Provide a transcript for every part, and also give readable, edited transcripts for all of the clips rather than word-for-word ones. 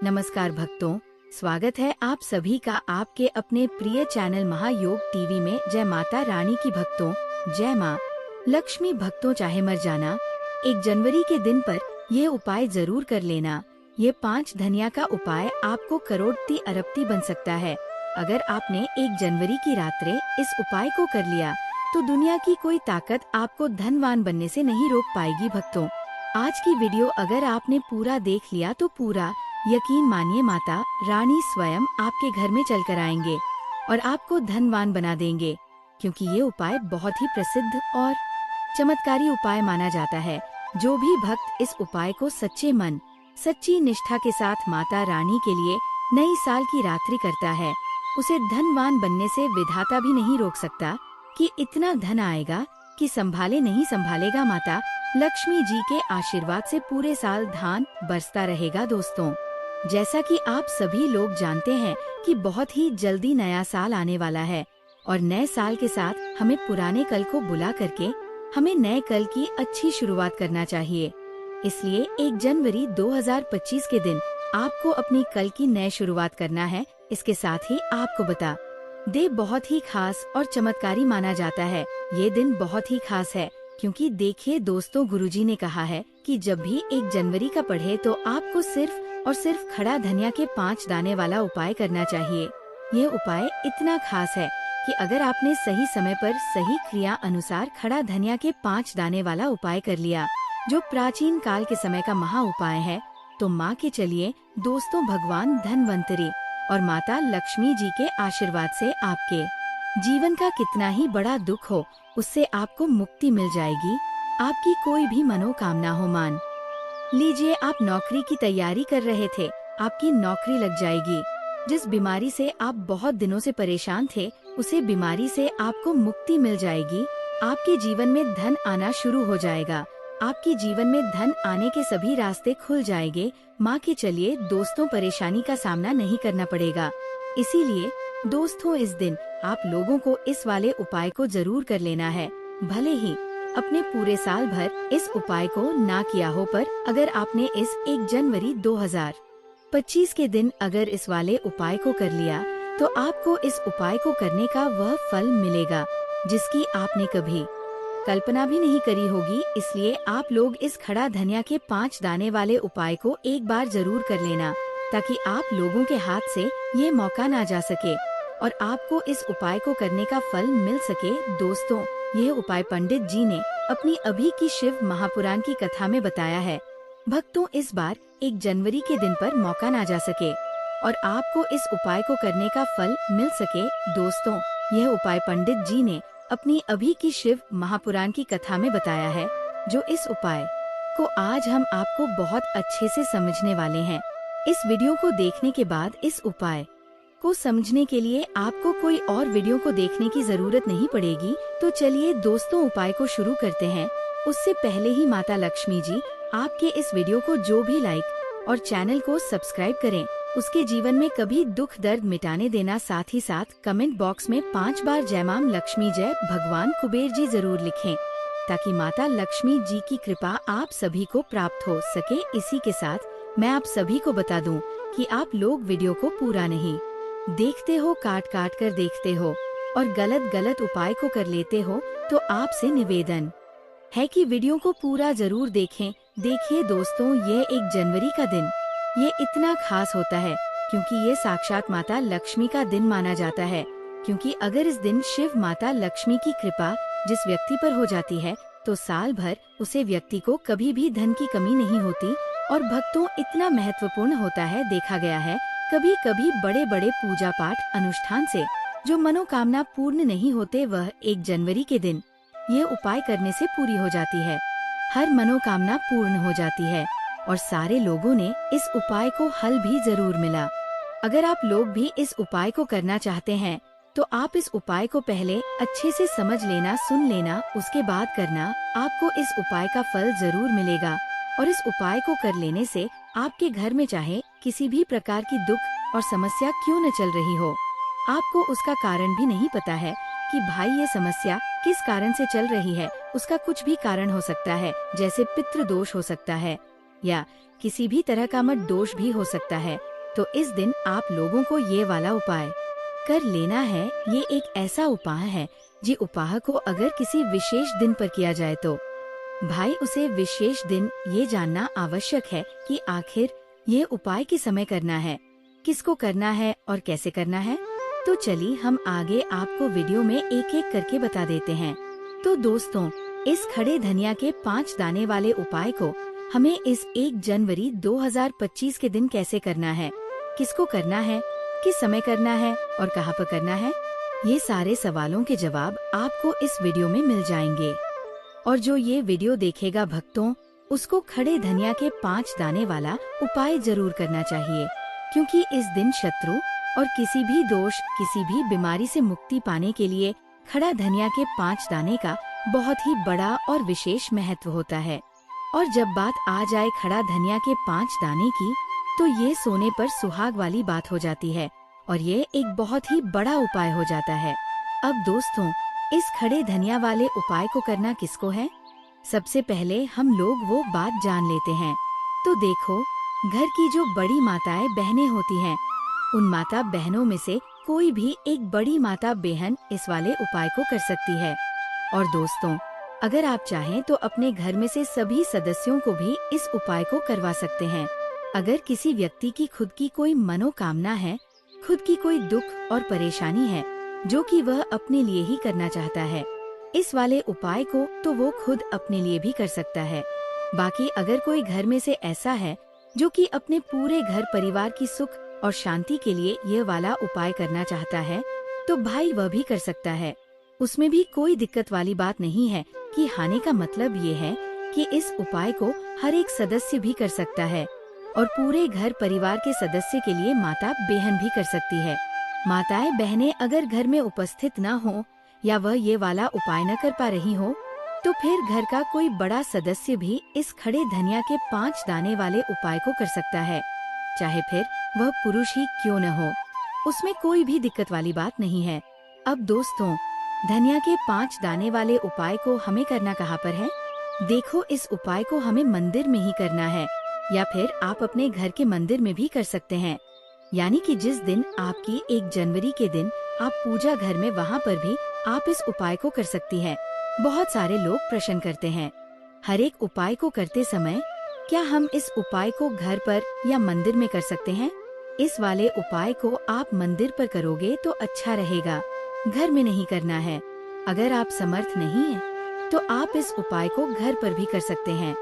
नमस्कार भक्तों, स्वागत है आप सभी का आपके अपने प्रिय चैनल महायोग टीवी में। जय माता रानी की भक्तों, जय माँ लक्ष्मी भक्तों। चाहे मर जाना, 1 जनवरी के दिन पर ये उपाय जरूर कर लेना। ये 5 धनिया का उपाय आपको करोड़पति अरबपति बन सकता है। अगर आपने 1 जनवरी की रात्रे इस उपाय को कर लिया तो दुनिया की कोई ताकत आपको धनवान बनने से नहीं रोक पाएगी। भक्तों, आज की वीडियो अगर आपने पूरा देख लिया तो पूरा यकीन मानिए माता रानी स्वयं आपके घर में चलकर आएंगे और आपको धनवान बना देंगे, क्योंकि ये उपाय बहुत ही प्रसिद्ध और चमत्कारी उपाय माना जाता है। जो भी भक्त इस उपाय को सच्चे मन, सच्ची निष्ठा के साथ माता रानी के लिए नई साल की रात्रि करता है, उसे धनवान बनने से विधाता भी नहीं रोक सकता कि इतना धन आएगा कि संभाले नहीं संभालेगा। माता लक्ष्मी जी के आशीर्वाद से पूरे साल धान बरसता रहेगा। दोस्तों, जैसा कि आप सभी लोग जानते हैं कि बहुत ही जल्दी नया साल आने वाला है और नए साल के साथ हमें पुराने कल को बुला करके हमें नए कल की अच्छी शुरुआत करना चाहिए। इसलिए 1 जनवरी 2025 के दिन आपको अपनी कल की नई शुरुआत करना है। इसके साथ ही आपको बता दे बहुत ही खास और चमत्कारी माना जाता है। ये दिन बहुत ही खास है क्योंकि देखिए दोस्तों, गुरुजी ने कहा है कि जब भी 1 जनवरी का पढ़े तो आपको सिर्फ और सिर्फ खड़ा धनिया के 5 दाने वाला उपाय करना चाहिए। ये उपाय इतना खास है कि अगर आपने सही समय पर सही क्रिया अनुसार खड़ा धनिया के 5 दाने वाला उपाय कर लिया, जो प्राचीन काल के समय का महा उपाय है, तो माँ के चलिए दोस्तों, भगवान धनवंतरी और माता लक्ष्मी जी के आशीर्वाद से आपके जीवन का कितना ही बड़ा दुख हो, उससे आपको मुक्ति मिल जाएगी। आपकी कोई भी मनोकामना हो, मान लीजिए आप नौकरी की तैयारी कर रहे थे, आपकी नौकरी लग जाएगी। जिस बीमारी से आप बहुत दिनों से परेशान थे, उसे बीमारी से आपको मुक्ति मिल जाएगी। आपके जीवन में धन आना शुरू हो जाएगा। आपके जीवन में धन आने के सभी रास्ते खुल जाएंगे। माँ के चलिए दोस्तों, परेशानी का सामना नहीं करना पड़ेगा। इसीलिए दोस्तों, इस दिन आप लोगों को इस वाले उपाय को जरूर कर लेना है। भले ही अपने पूरे साल भर इस उपाय को ना किया हो, पर अगर आपने इस 1 जनवरी 2025 के दिन अगर इस वाले उपाय को कर लिया तो आपको इस उपाय को करने का वह फल मिलेगा जिसकी आपने कभी कल्पना भी नहीं करी होगी। इसलिए आप लोग इस खड़ा धनिया के 5 दाने वाले उपाय को एक बार जरूर कर लेना, ताकि आप लोगों के हाथ से ये मौका ना जा सके और आपको इस उपाय को करने का फल मिल सके। दोस्तों, यह उपाय पंडित जी ने अपनी अभी की शिव महापुराण की कथा में बताया है। भक्तों, इस बार 1 जनवरी के दिन पर मौका ना जा सके और आपको इस उपाय को करने का फल मिल सके। दोस्तों, यह उपाय पंडित जी ने अपनी अभी की शिव महापुराण की कथा में बताया है, जो इस उपाय को आज हम आपको बहुत अच्छे से समझने वाले हैं। इस वीडियो को देखने के बाद इस उपाय को समझने के लिए आपको कोई और वीडियो को देखने की जरूरत नहीं पड़ेगी। तो चलिए दोस्तों, उपाय को शुरू करते हैं। उससे पहले ही माता लक्ष्मी जी आपके इस वीडियो को जो भी लाइक और चैनल को सब्सक्राइब करें, उसके जीवन में कभी दुख दर्द मिटाने देना। साथ ही साथ कमेंट बॉक्स में 5 बार जय मां लक्ष्मी जय भगवान कुबेर जी जरूर लिखें, ताकि माता लक्ष्मी जी की कृपा आप सभी को प्राप्त हो सके। इसी के साथ मैं आप सभी को बता दूं कि आप लोग वीडियो को पूरा नहीं देखते हो, काट काट कर देखते हो और गलत गलत उपाय को कर लेते हो, तो आपसे निवेदन है कि वीडियो को पूरा जरूर देखें। देखिए दोस्तों, ये 1 जनवरी का दिन ये इतना खास होता है क्योंकि ये साक्षात माता लक्ष्मी का दिन माना जाता है। क्योंकि अगर इस दिन शिव माता लक्ष्मी की कृपा जिस व्यक्ति पर हो जाती है, तो साल भर उसे व्यक्ति को कभी भी धन की कमी नहीं होती। और भक्तों, इतना महत्वपूर्ण होता है, देखा गया है कभी कभी बड़े बड़े पूजा पाठ अनुष्ठान से जो मनोकामना पूर्ण नहीं होते, वह 1 जनवरी के दिन ये उपाय करने से पूरी हो जाती है। हर मनोकामना पूर्ण हो जाती है और सारे लोगों ने इस उपाय को हल भी जरूर मिला। अगर आप लोग भी इस उपाय को करना चाहते हैं तो आप इस उपाय को पहले अच्छे से समझ लेना, सुन लेना, उसके बाद करना। आपको इस उपाय का फल जरूर मिलेगा और इस उपाय को कर लेने से आपके घर में चाहे किसी भी प्रकार की दुख और समस्या क्यों न चल रही हो, आपको उसका कारण भी नहीं पता है कि भाई ये समस्या किस कारण से चल रही है। उसका कुछ भी कारण हो सकता है, जैसे पितृ दोष हो सकता है या किसी भी तरह का मत दोष भी हो सकता है। तो इस दिन आप लोगों को ये वाला उपाय कर लेना है। ये एक ऐसा उपाय है जी उपाय को अगर किसी विशेष दिन पर किया जाए तो भाई उसे विशेष दिन ये जानना आवश्यक है कि आखिर ये उपाय किस समय करना है, किसको करना है और कैसे करना है। तो चलिए हम आगे आपको वीडियो में एक एक करके बता देते हैं। तो दोस्तों, इस खड़े धनिया के 5 दाने वाले उपाय को हमें इस 1 जनवरी 2025 के दिन कैसे करना है, किसको करना है, किस समय करना है और कहाँ पर करना है, ये सारे सवालों के जवाब आपको इस वीडियो में मिल जाएंगे। और जो ये वीडियो देखेगा भक्तों, उसको खड़े धनिया के 5 दाने वाला उपाय जरूर करना चाहिए, क्योंकि इस दिन शत्रु और किसी भी दोष, किसी भी बीमारी से मुक्ति पाने के लिए खड़ा धनिया के 5 दाने का बहुत ही बड़ा और विशेष महत्व होता है। और जब बात आ जाए खड़ा धनिया के 5 दाने की, तो ये सोने पर सुहाग वाली बात हो जाती है और ये एक बहुत ही बड़ा उपाय हो जाता है। अब दोस्तों, इस खड़े धनिया वाले उपाय को करना किसको है, सबसे पहले हम लोग वो बात जान लेते हैं। तो देखो, घर की जो बड़ी माताएं बहनें होती हैं, उन माता बहनों में से कोई भी एक बड़ी माता बहन इस वाले उपाय को कर सकती है। और दोस्तों, अगर आप चाहें तो अपने घर में से सभी सदस्यों को भी इस उपाय को करवा सकते हैं। अगर किसी व्यक्ति की खुद की कोई मनोकामना है, खुद की कोई दुख और परेशानी है जो कि वह अपने लिए ही करना चाहता है, इस वाले उपाय को तो वो खुद अपने लिए भी कर सकता है। बाकी अगर कोई घर में से ऐसा है जो कि अपने पूरे घर परिवार की सुख और शांति के लिए ये वाला उपाय करना चाहता है, तो भाई वह भी कर सकता है। उसमें भी कोई दिक्कत वाली बात नहीं है कि हानि का मतलब ये है कि इस उपाय को हर एक सदस्य भी कर सकता है और पूरे घर परिवार के सदस्य के लिए माता बहन भी कर सकती है। माताएं बहनें अगर घर में उपस्थित न हो या वह ये वाला उपाय न कर पा रही हो, तो फिर घर का कोई बड़ा सदस्य भी इस खड़े धनिया के 5 दाने वाले उपाय को कर सकता है, चाहे फिर वह पुरुष ही क्यों न हो, उसमें कोई भी दिक्कत वाली बात नहीं है। अब दोस्तों, धनिया के 5 दाने वाले उपाय को हमें करना कहाँ पर है? देखो, इस उपाय को हमें मंदिर में ही करना है या फिर आप अपने घर के मंदिर में भी कर सकते हैं। यानी कि जिस दिन आपकी 1 जनवरी के दिन आप पूजा घर में, वहाँ पर भी आप इस उपाय को कर सकती हैं। बहुत सारे लोग प्रश्न करते हैं, हर एक उपाय को करते समय क्या हम इस उपाय को घर पर या मंदिर में कर सकते हैं? इस वाले उपाय को आप मंदिर पर करोगे तो अच्छा रहेगा, घर में नहीं करना है। अगर आप समर्थ नहीं है तो आप इस उपाय को घर पर भी कर सकते हैं।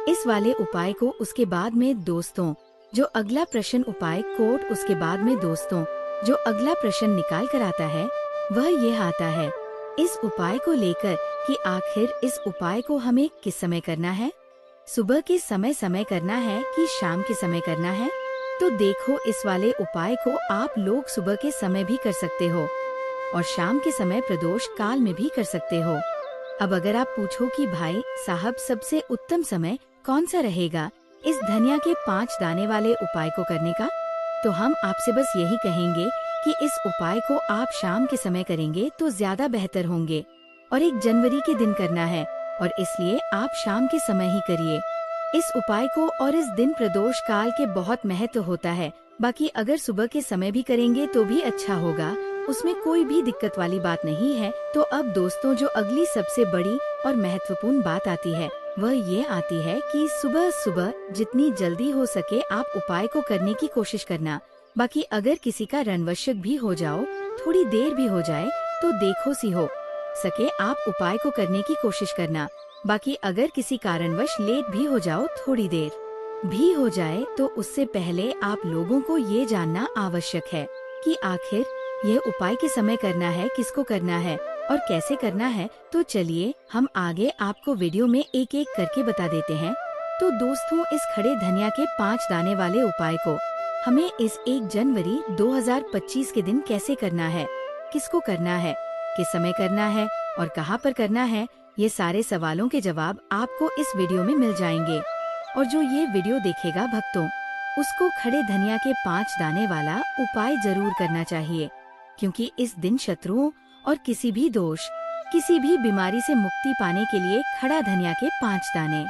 इस वाले उपाय को उसके बाद में दोस्तों, जो अगला प्रश्न उपाय कोट, उसके बाद में दोस्तों जो अगला प्रश्न निकाल कर आता है वह यह आता है इस उपाय को लेकर कि आखिर इस उपाय को हमें किस समय करना है, सुबह के समय करना है कि शाम के समय करना है। तो देखो, इस वाले उपाय को आप लोग सुबह के समय भी कर सकते हो और शाम के समय प्रदोष काल में भी कर सकते हो। अब अगर आप पूछो कि भाई साहब सबसे उत्तम समय कौन सा रहेगा इस धनिया के 5 दाने वाले उपाय को करने का, तो हम आपसे बस यही कहेंगे कि इस उपाय को आप शाम के समय करेंगे तो ज्यादा बेहतर होंगे और 1 जनवरी के दिन करना है और इसलिए आप शाम के समय ही करिए इस उपाय को। और इस दिन प्रदोष काल के बहुत महत्व होता है। बाकी अगर सुबह के समय भी करेंगे तो भी अच्छा होगा, उसमें कोई भी दिक्कत वाली बात नहीं है। तो अब दोस्तों, जो अगली सबसे बड़ी और महत्वपूर्ण बात आती है वह ये आती है कि सुबह सुबह जितनी जल्दी हो सके आप उपाय को करने की कोशिश करना। बाकी अगर किसी का रणवशक भी हो जाओ, थोड़ी देर भी हो जाए, तो देखो सी हो सके आप उपाय को करने की कोशिश करना। बाकी अगर किसी कारणवश लेट भी हो जाओ, थोड़ी देर भी हो जाए, तो उससे पहले आप लोगों को ये जानना आवश्यक है कि आखिर ये उपाय के समय करना है, किसको करना है और कैसे करना है। तो चलिए हम आगे आपको वीडियो में एक एक करके बता देते हैं। तो दोस्तों, इस खड़े धनिया के 5 दाने वाले उपाय को हमें इस 1 जनवरी 2025 के दिन कैसे करना है, किसको करना है, किस समय करना है और कहाँ पर करना है, ये सारे सवालों के जवाब आपको इस वीडियो में मिल जाएंगे। और जो ये वीडियो देखेगा भक्तों, उसको खड़े धनिया के 5 दाने वाला उपाय जरूर करना चाहिए, क्योंकि इस दिन शत्रुओं और किसी भी दोष, किसी भी बीमारी से मुक्ति पाने के लिए खड़ा धनिया के 5 दाने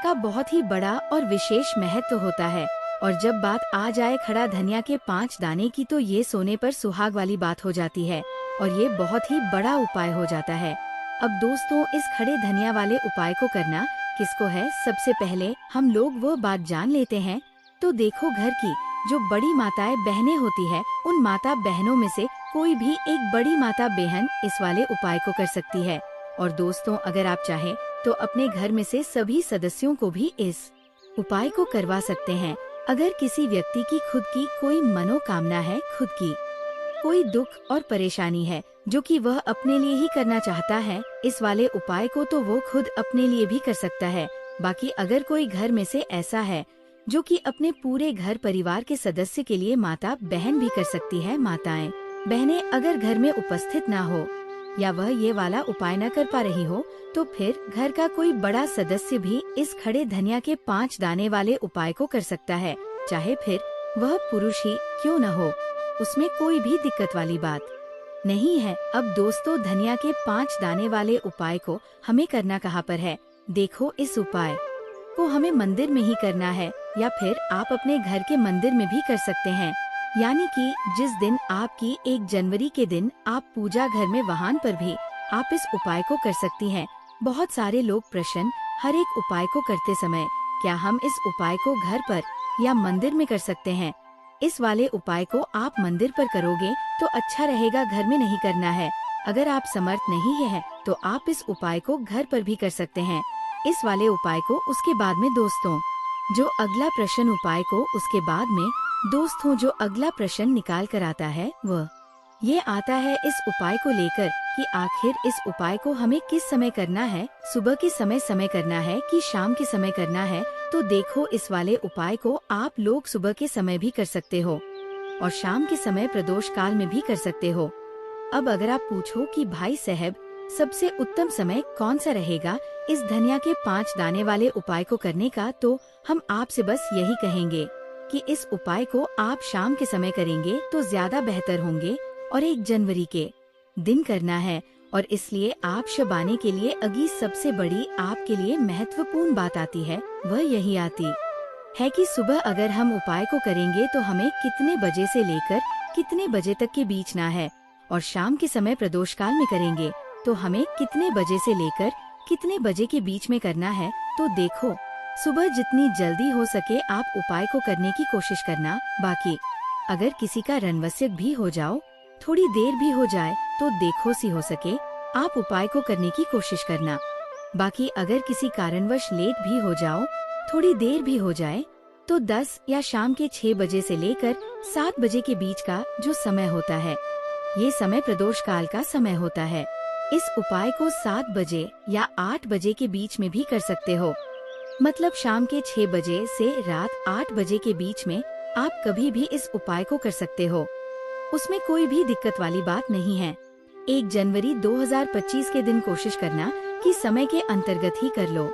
का बहुत ही बड़ा और विशेष महत्व होता है। और जब बात आ जाए खड़ा धनिया के 5 दाने की तो ये सोने पर सुहाग वाली बात हो जाती है और ये बहुत ही बड़ा उपाय हो जाता है। अब दोस्तों, इस खड़े धनिया वाले उपाय को करना किसको है, सबसे पहले हम लोग वो बात जान लेते हैं। तो देखो, घर की जो बड़ी माताएं बहनें होती है, उन माता बहनों में से कोई भी एक बड़ी माता बहन इस वाले उपाय को कर सकती है। और दोस्तों, अगर आप चाहें तो अपने घर में से सभी सदस्यों को भी इस उपाय को करवा सकते हैं। अगर किसी व्यक्ति की खुद की कोई मनोकामना है, खुद की कोई दुख और परेशानी है जो कि वह अपने लिए ही करना चाहता है, इस वाले उपाय को तो वो खुद अपने लिए भी कर सकता है। बाकी अगर कोई घर में से ऐसा है जो कि अपने पूरे घर परिवार के सदस्य के लिए माता बहन भी कर सकती है। माताएं बहनें अगर घर में उपस्थित ना हो या वह ये वाला उपाय न कर पा रही हो, तो फिर घर का कोई बड़ा सदस्य भी इस खड़े धनिया के 5 दाने वाले उपाय को कर सकता है, चाहे फिर वह पुरुष ही क्यों न हो। उसमें कोई भी दिक्कत वाली बात नहीं है। अब दोस्तों, धनिया के 5 दाने वाले उपाय को हमें करना कहाँ पर है? देखो, इस उपाय को हमें मंदिर में ही करना है या फिर आप अपने घर के मंदिर में भी कर सकते हैं। यानी कि जिस दिन आपकी 1 जनवरी के दिन आप पूजा घर में वहां पर भी आप इस उपाय को कर सकती हैं। बहुत सारे लोग प्रश्न हर एक उपाय को करते समय, क्या हम इस उपाय को घर पर या मंदिर में कर सकते हैं? इस वाले उपाय को आप मंदिर पर करोगे तो अच्छा रहेगा, घर में नहीं करना है। अगर आप समर्थ नहीं है तो आप इस उपाय को घर पर भी कर सकते हैं। इस वाले उपाय को उसके बाद में दोस्तों, जो अगला प्रश्न उपाय को उसके बाद में दोस्तों जो अगला प्रश्न निकाल कर आता है वह ये आता है इस उपाय को लेकर कि आखिर इस उपाय को हमें किस समय करना है, सुबह के समय करना है कि शाम के समय करना है। तो देखो, इस वाले उपाय को आप लोग सुबह के समय भी कर सकते हो और शाम के समय प्रदोष काल में भी कर सकते हो। अब अगर आप पूछो कि भाई साहब, सबसे उत्तम समय कौन सा रहेगा इस धनिया के 5 दाने वाले उपाय को करने का, तो हम आपसे बस यही कहेंगे कि इस उपाय को आप शाम के समय करेंगे तो ज्यादा बेहतर होंगे और 1 जनवरी के दिन करना है। और इसलिए आप शबाने के लिए अगी सबसे बड़ी आपके लिए महत्वपूर्ण बात आती है, वह यही आती है कि सुबह अगर हम उपाय को करेंगे तो हमें कितने बजे से लेकर कितने बजे तक के बीच ना है, और शाम के समय प्रदोष काल में करेंगे तो हमें कितने बजे से लेकर कितने बजे के बीच में करना है। तो देखो, सुबह जितनी जल्दी हो सके आप उपाय को करने की कोशिश करना। बाकी अगर किसी का रणवस्यक भी हो जाओ, थोड़ी देर भी हो जाए, तो देखो सी हो सके आप उपाय को करने की कोशिश करना। बाकी अगर किसी कारणवश लेट भी हो जाओ, थोड़ी देर भी हो जाए, तो 10 या शाम के 6 बजे से लेकर 7 बजे के बीच का जो समय होता है, ये समय प्रदोष काल का समय होता है। इस उपाय को 7 बजे या 8 बजे के बीच में भी कर सकते हो। मतलब शाम के 6 बजे से रात 8 बजे के बीच में आप कभी भी इस उपाय को कर सकते हो, उसमें कोई भी दिक्कत वाली बात नहीं है। 1 जनवरी 2025 के दिन कोशिश करना कि समय के अंतर्गत ही कर लो।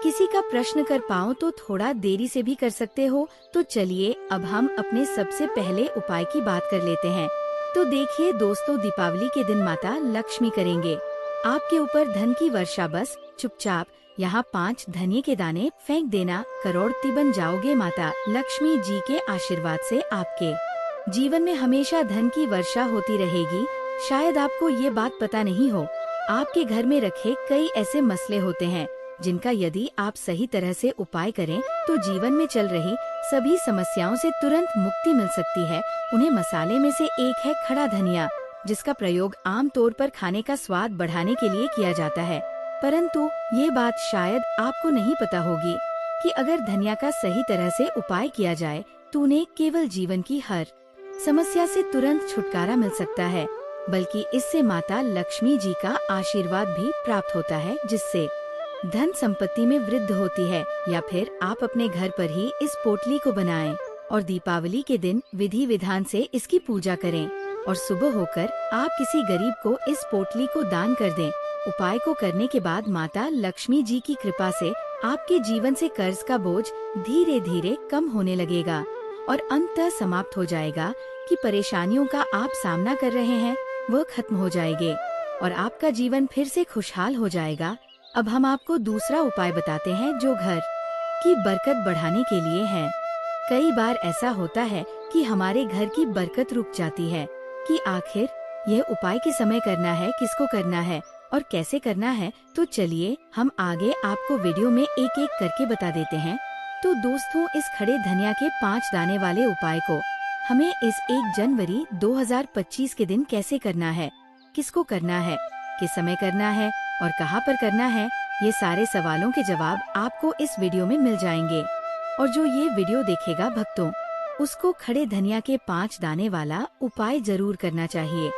किसी का प्रश्न कर पाओ तो थोड़ा देरी से भी कर सकते हो। तो चलिए अब हम अपने सबसे पहले उपाय की बात कर लेते हैं। तो देखिए दोस्तों, दीपावली के दिन माता लक्ष्मी करेंगे आपके ऊपर धन की वर्षा। बस चुपचाप यहाँ 5 धनिये के दाने फेंक देना, करोड़पति बन जाओगे। माता लक्ष्मी जी के आशीर्वाद से आपके जीवन में हमेशा धन की वर्षा होती रहेगी। शायद आपको ये बात पता नहीं हो, आपके घर में रखे कई ऐसे मसले होते हैं जिनका यदि आप सही तरह से उपाय करें तो जीवन में चल रही सभी समस्याओं से तुरंत मुक्ति मिल सकती है। उन्हें मसाले में से एक है खड़ा धनिया, जिसका प्रयोग आम तौर पर खाने का स्वाद बढ़ाने के लिए किया जाता है। परंतु ये बात शायद आपको नहीं पता होगी कि अगर धनिया का सही तरह से उपाय किया जाए तो उन्हें केवल जीवन की हर समस्या से तुरंत छुटकारा मिल सकता है, बल्कि इससे माता लक्ष्मी जी का आशीर्वाद भी प्राप्त होता है, जिससे धन संपत्ति में वृद्धि होती है। या फिर आप अपने घर पर ही इस पोटली को बनाएं और दीपावली के दिन विधि विधान से इसकी पूजा करें और सुबह होकर आप किसी गरीब को इस पोटली को दान कर दें। उपाय को करने के बाद माता लक्ष्मी जी की कृपा से आपके जीवन से कर्ज का बोझ धीरे धीरे कम होने लगेगा और अंततः समाप्त हो जाएगा कि परेशानियों का आप सामना कर रहे हैं वह खत्म हो जाएंगे और आपका जीवन फिर से खुशहाल हो जाएगा। अब हम आपको दूसरा उपाय बताते हैं जो घर की बरकत बढ़ाने के लिए है। कई बार ऐसा होता है कि हमारे घर की बरकत रुक जाती है कि आखिर यह उपाय किस समय करना है, किसको करना है और कैसे करना है। तो चलिए हम आगे आपको वीडियो में एक एक करके बता देते हैं। तो दोस्तों, इस खड़े धनिया के 5 दाने वाले उपाय को हमें इस 1 जनवरी 2025 के दिन कैसे करना है, किसको करना है, किस समय करना है और कहाँ पर करना है, ये सारे सवालों के जवाब आपको इस वीडियो में मिल जाएंगे। और जो ये वीडियो देखेगा भक्तों, उसको खड़े धनिया के 5 दाने वाला उपाय जरूर करना चाहिए,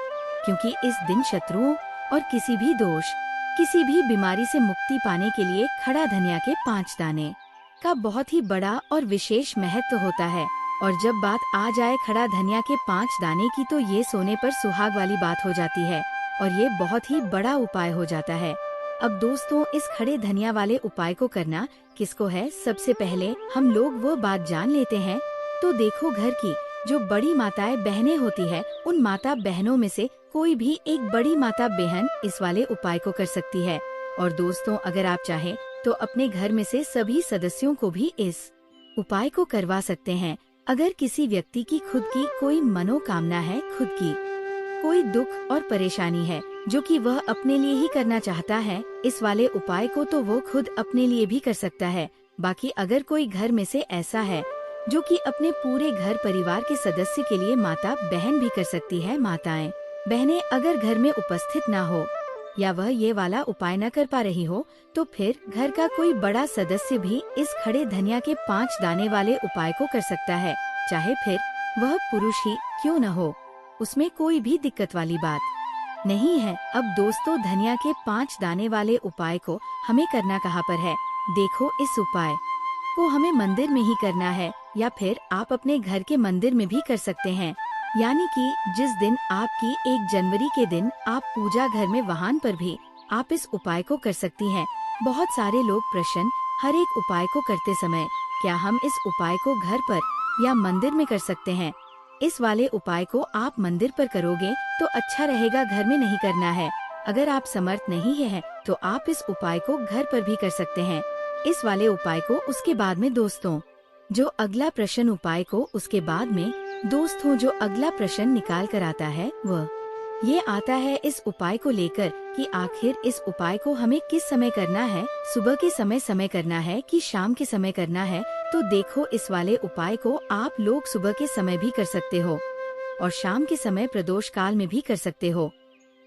क्योंकि इस दिन शत्रुओं और किसी भी दोष, किसी भी बीमारी से मुक्ति पाने के लिए खड़ा धनिया के 5 दाने का बहुत ही बड़ा और विशेष महत्व होता है। और जब बात आ जाए खड़ा धनिया के 5 दाने की, तो ये सोने पर सुहाग वाली बात हो जाती है और ये बहुत ही बड़ा उपाय हो जाता है। अब दोस्तों, इस खड़े धनिया वाले उपाय को करना किसको है, सबसे पहले हम लोग वो बात जान लेते हैं। तो देखो, घर की जो बड़ी माताएं बहनें होती है, उन माता बहनों में से कोई भी एक बड़ी माता बहन इस वाले उपाय को कर सकती है। और दोस्तों, अगर आप चाहें तो अपने घर में से सभी सदस्यों को भी इस उपाय को करवा सकते हैं। अगर किसी व्यक्ति की खुद की कोई मनोकामना है, खुद की कोई दुख और परेशानी है जो कि वह अपने लिए ही करना चाहता है, इस वाले उपाय को तो वो खुद अपने लिए भी कर सकता है। बाकी अगर कोई घर में से ऐसा है जो कि अपने पूरे घर परिवार के सदस्य के लिए माता बहन भी कर सकती है। माताएं बहनें अगर घर में उपस्थित ना हो या वह ये वाला उपाय न कर पा रही हो, तो फिर घर का कोई बड़ा सदस्य भी इस खड़े धनिया के 5 दाने वाले उपाय को कर सकता है, चाहे फिर वह पुरुष ही क्यों न हो, उसमें कोई भी दिक्कत वाली बात नहीं है। अब दोस्तों, धनिया के 5 दाने वाले उपाय को हमें करना कहाँ पर है? देखो, इस उपाय को हमें मंदिर में ही करना है या फिर आप अपने घर के मंदिर में भी कर सकते हैं। यानी कि जिस दिन आपकी 1 जनवरी के दिन आप पूजा घर में, वहां पर भी आप इस उपाय को कर सकती हैं। बहुत सारे लोग प्रश्न हर एक उपाय को करते समय, क्या हम इस उपाय को घर पर या मंदिर में कर सकते हैं? इस वाले उपाय को आप मंदिर पर करोगे तो अच्छा रहेगा, घर में नहीं करना है। अगर आप समर्थ नहीं है तो आप इस उपाय को घर पर भी कर सकते हैं। इस वाले उपाय को उसके बाद में दोस्तों, जो अगला प्रश्न उपाय को उसके बाद में दोस्तों जो अगला प्रश्न निकाल कर आता है, वह ये आता है इस उपाय को लेकर कि आखिर इस उपाय को हमें किस समय करना है, सुबह के समय करना है कि शाम के समय करना है। तो देखो, इस वाले उपाय को आप लोग सुबह के समय भी कर सकते हो और शाम के समय प्रदोष काल में भी कर सकते हो।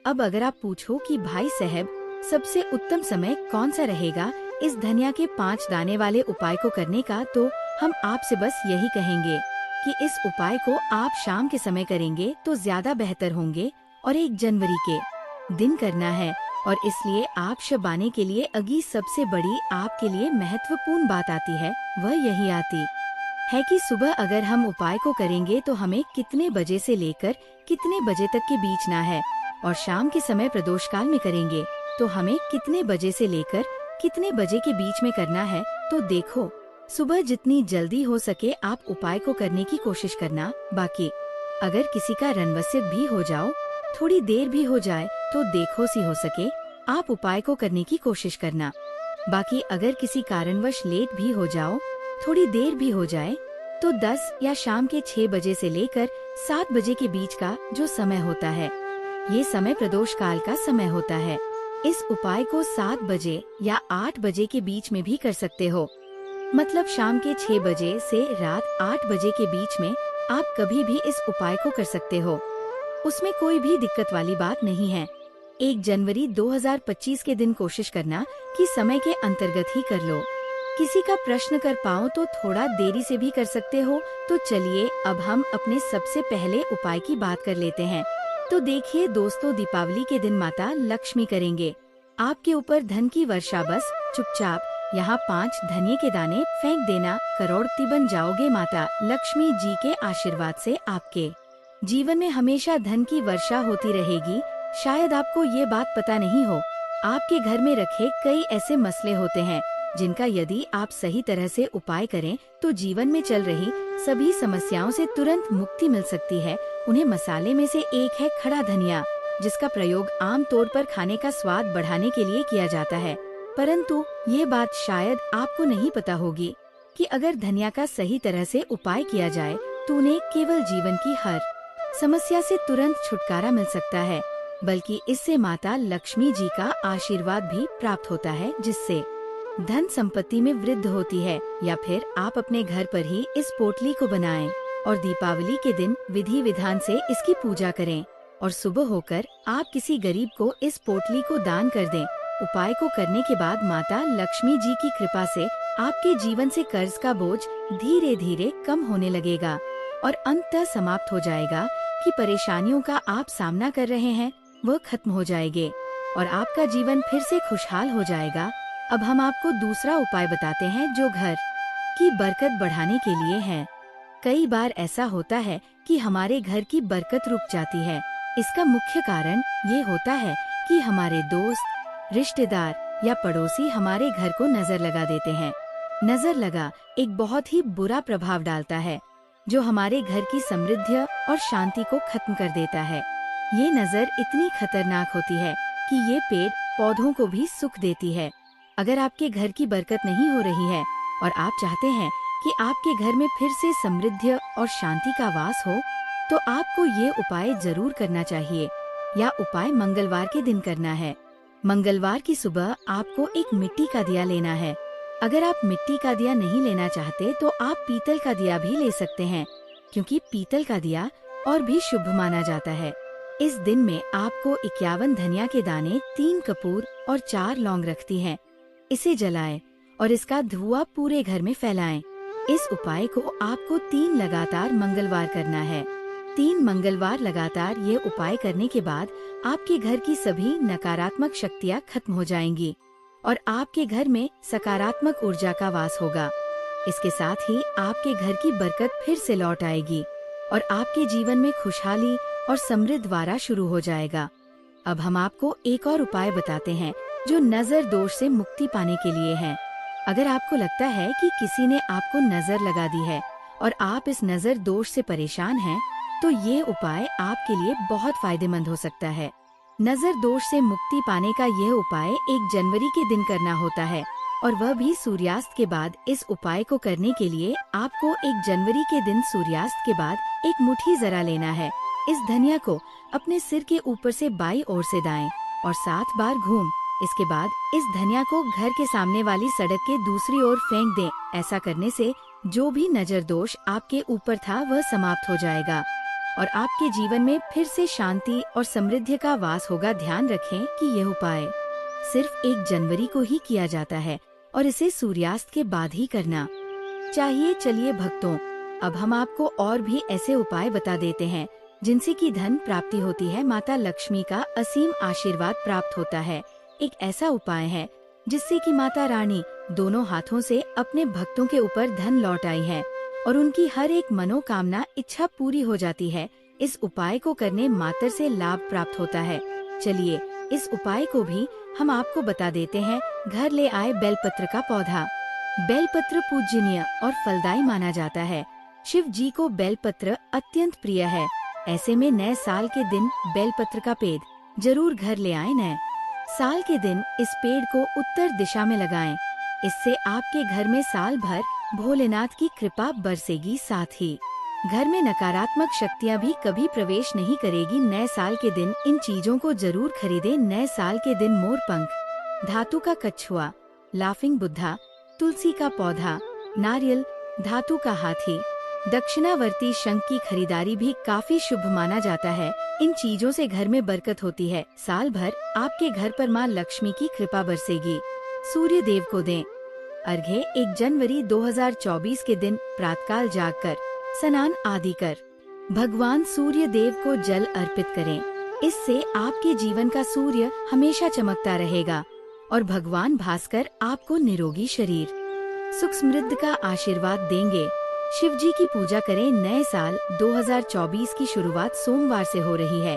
अब अगर आप पूछो कि भाई साहब, सबसे उत्तम समय कौन सा रहेगा इस धनिया के 5 दाने वाले उपाय को करने का, तो हम आपसे बस यही कहेंगे कि इस उपाय को आप शाम के समय करेंगे तो ज्यादा बेहतर होंगे और 1 जनवरी के दिन करना है। और इसलिए आप शबाने के लिए अगी सबसे बड़ी आपके लिए महत्वपूर्ण बात आती है, वह यही आती है कि सुबह अगर हम उपाय को करेंगे तो हमें कितने बजे से लेकर कितने बजे तक के बीच ना है, और शाम के समय प्रदोष काल में करेंगे तो हमें कितने बजे से लेकर कितने बजे के बीच में करना है। तो देखो, सुबह जितनी जल्दी हो सके आप उपाय को करने की कोशिश करना। बाकी अगर किसी का रणवसित भी हो जाओ, थोड़ी देर भी हो जाए, तो देखो सी हो सके आप उपाय को करने की कोशिश करना। बाकी अगर किसी कारणवश लेट भी हो जाओ, थोड़ी देर भी हो जाए, तो 10 या शाम के 6 बजे से लेकर 7 बजे के बीच का जो समय होता है, ये समय प्रदोष काल का समय होता है। इस उपाय को 7 बजे या 8 बजे के बीच में भी कर सकते हो। मतलब शाम के 6 बजे से रात 8 बजे के बीच में आप कभी भी इस उपाय को कर सकते हो, उसमें कोई भी दिक्कत वाली बात नहीं है। 1 जनवरी 2025 के दिन कोशिश करना कि समय के अंतर्गत ही कर लो। किसी का प्रश्न कर पाओ तो थोड़ा देरी से भी कर सकते हो। तो चलिए अब हम अपने सबसे पहले उपाय की बात कर लेते हैं। तो देखिए दोस्तों, दीपावली के दिन माता लक्ष्मी करेंगे आपके ऊपर धन की वर्षा। बस चुपचाप यहाँ 5 धनिये के दाने फेंक देना, करोड़पति बन जाओगे। माता लक्ष्मी जी के आशीर्वाद से आपके जीवन में हमेशा धन की वर्षा होती रहेगी। शायद आपको ये बात पता नहीं हो, आपके घर में रखे कई ऐसे मसले होते हैं जिनका यदि आप सही तरह से उपाय करें तो जीवन में चल रही सभी समस्याओं से तुरंत मुक्ति मिल सकती है। उन्हें मसाले में से एक है खड़ा धनिया, जिसका प्रयोग आम तौर पर खाने का स्वाद बढ़ाने के लिए किया जाता है। परंतु ये बात शायद आपको नहीं पता होगी कि अगर धनिया का सही तरह से उपाय किया जाए तो उन्हें केवल जीवन की हर समस्या से तुरंत छुटकारा मिल सकता है, बल्कि इससे माता लक्ष्मी जी का आशीर्वाद भी प्राप्त होता है, जिससे धन संपत्ति में वृद्धि होती है। या फिर आप अपने घर पर ही इस पोटली को बनाएं और दीपावली के दिन विधि विधान से इसकी पूजा करें और सुबह होकर आप किसी गरीब को इस पोटली को दान कर दें। उपाय को करने के बाद माता लक्ष्मी जी की कृपा से आपके जीवन से कर्ज का बोझ धीरे धीरे कम होने लगेगा और अंततः समाप्त हो जाएगा कि परेशानियों का आप सामना कर रहे हैं वह खत्म हो जाएंगे और आपका जीवन फिर से खुशहाल हो जाएगा। अब हम आपको दूसरा उपाय बताते हैं जो घर की बरकत बढ़ाने के लिए है। कई बार ऐसा होता है कि हमारे घर की बरकत रुक जाती है। इसका मुख्य कारण ये होता है कि हमारे दोस्त, रिश्तेदार या पड़ोसी हमारे घर को नजर लगा देते हैं। नजर लगा एक बहुत ही बुरा प्रभाव डालता है जो हमारे घर की समृद्धि और शांति को खत्म कर देता है। ये नजर इतनी खतरनाक होती है कि ये पेड़ पौधों को भी सुख देती है। अगर आपके घर की बरकत नहीं हो रही है और आप चाहते हैं कि आपके घर में फिर से समृद्धि और शांति का वास हो, तो आपको ये उपाय जरूर करना चाहिए। या उपाय मंगलवार के दिन करना है। मंगलवार की सुबह आपको एक मिट्टी का दिया लेना है। अगर आप मिट्टी का दिया नहीं लेना चाहते तो आप पीतल का दिया भी ले सकते हैं, क्योंकि पीतल का दिया और भी शुभ माना जाता है। इस दिन में आपको 51 धनिया के दाने, 3 कपूर और 4 लौंग रखती हैं। इसे जलाएं और इसका धुआं पूरे घर में फैलाएं। इस उपाय को आपको 3 लगातार मंगलवार करना है। 3 मंगलवार लगातार ये उपाय करने के बाद आपके घर की सभी नकारात्मक शक्तियाँ खत्म हो जाएंगी और आपके घर में सकारात्मक ऊर्जा का वास होगा। इसके साथ ही आपके घर की बरकत फिर से लौट आएगी और आपके जीवन में खुशहाली और समृद्ध वारा शुरू हो जाएगा। अब हम आपको एक और उपाय बताते हैं जो नजर दोष से मुक्ति पाने के लिए है। अगर आपको लगता है कि किसी ने आपको नजर लगा दी है और आप इस नजर दोष से परेशान हैं, तो ये उपाय आपके लिए बहुत फायदेमंद हो सकता है। नजर दोष से मुक्ति पाने का यह उपाय 1 जनवरी के दिन करना होता है और वह भी सूर्यास्त के बाद। इस उपाय को करने के लिए आपको 1 जनवरी के दिन सूर्यास्त के बाद एक मुट्ठी जरा लेना है। इस धनिया को अपने सिर के ऊपर से बाईं ओर से दाएं और 7 बार घूम। इसके बाद इस धनिया को घर के सामने वाली सड़क के दूसरी ओर फेंक दें। ऐसा करने से जो भी नजर दोष आपके ऊपर था वह समाप्त हो जाएगा और आपके जीवन में फिर से शांति और समृद्धि का वास होगा। ध्यान रखें कि यह उपाय सिर्फ 1 जनवरी को ही किया जाता है और इसे सूर्यास्त के बाद ही करना चाहिए। चलिए भक्तों, अब हम आपको और भी ऐसे उपाय बता देते हैं जिनसे कि धन प्राप्ति होती है, माता लक्ष्मी का असीम आशीर्वाद प्राप्त होता है। एक ऐसा उपाय है जिससे कि माता रानी दोनों हाथों से अपने भक्तों के ऊपर धन लौट आई है और उनकी हर एक मनोकामना इच्छा पूरी हो जाती है। इस उपाय को करने मात्र से लाभ प्राप्त होता है। चलिए इस उपाय को भी हम आपको बता देते हैं। घर ले आए बेलपत्र का पौधा। बेलपत्र पूजनीय और फलदायी माना जाता है। शिव जी को बेलपत्र अत्यंत प्रिय है। ऐसे में नए साल के दिन बेलपत्र का पेड़ जरूर घर ले आए। नए साल के दिन इस पेड़ को उत्तर दिशा में लगाएं। इससे आपके घर में साल भर भोलेनाथ की कृपा बरसेगी। साथ ही घर में नकारात्मक शक्तियाँ भी कभी प्रवेश नहीं करेगी। नए साल के दिन इन चीजों को जरूर खरीदें। नए साल के दिन मोर पंख, धातु का कछुआ, लाफिंग बुद्धा, तुलसी का पौधा, नारियल, धातु का हाथी, दक्षिणावर्ती शंख की खरीदारी भी काफी शुभ माना जाता है। इन चीजों से घर में बरकत होती है। साल भर आपके घर पर माँ लक्ष्मी की कृपा बरसेगी। सूर्य देव को दें अर्घ्य। 1 जनवरी 2024 के दिन प्रातःकाल जागकर स्नान आदि कर भगवान सूर्य देव को जल अर्पित करें। इससे आपके जीवन का सूर्य हमेशा चमकता रहेगा और भगवान भास्कर आपको निरोगी शरीर, सुख समृद्धि का आशीर्वाद देंगे। शिव जी की पूजा करें। नए साल 2024 की शुरुआत सोमवार से हो रही है।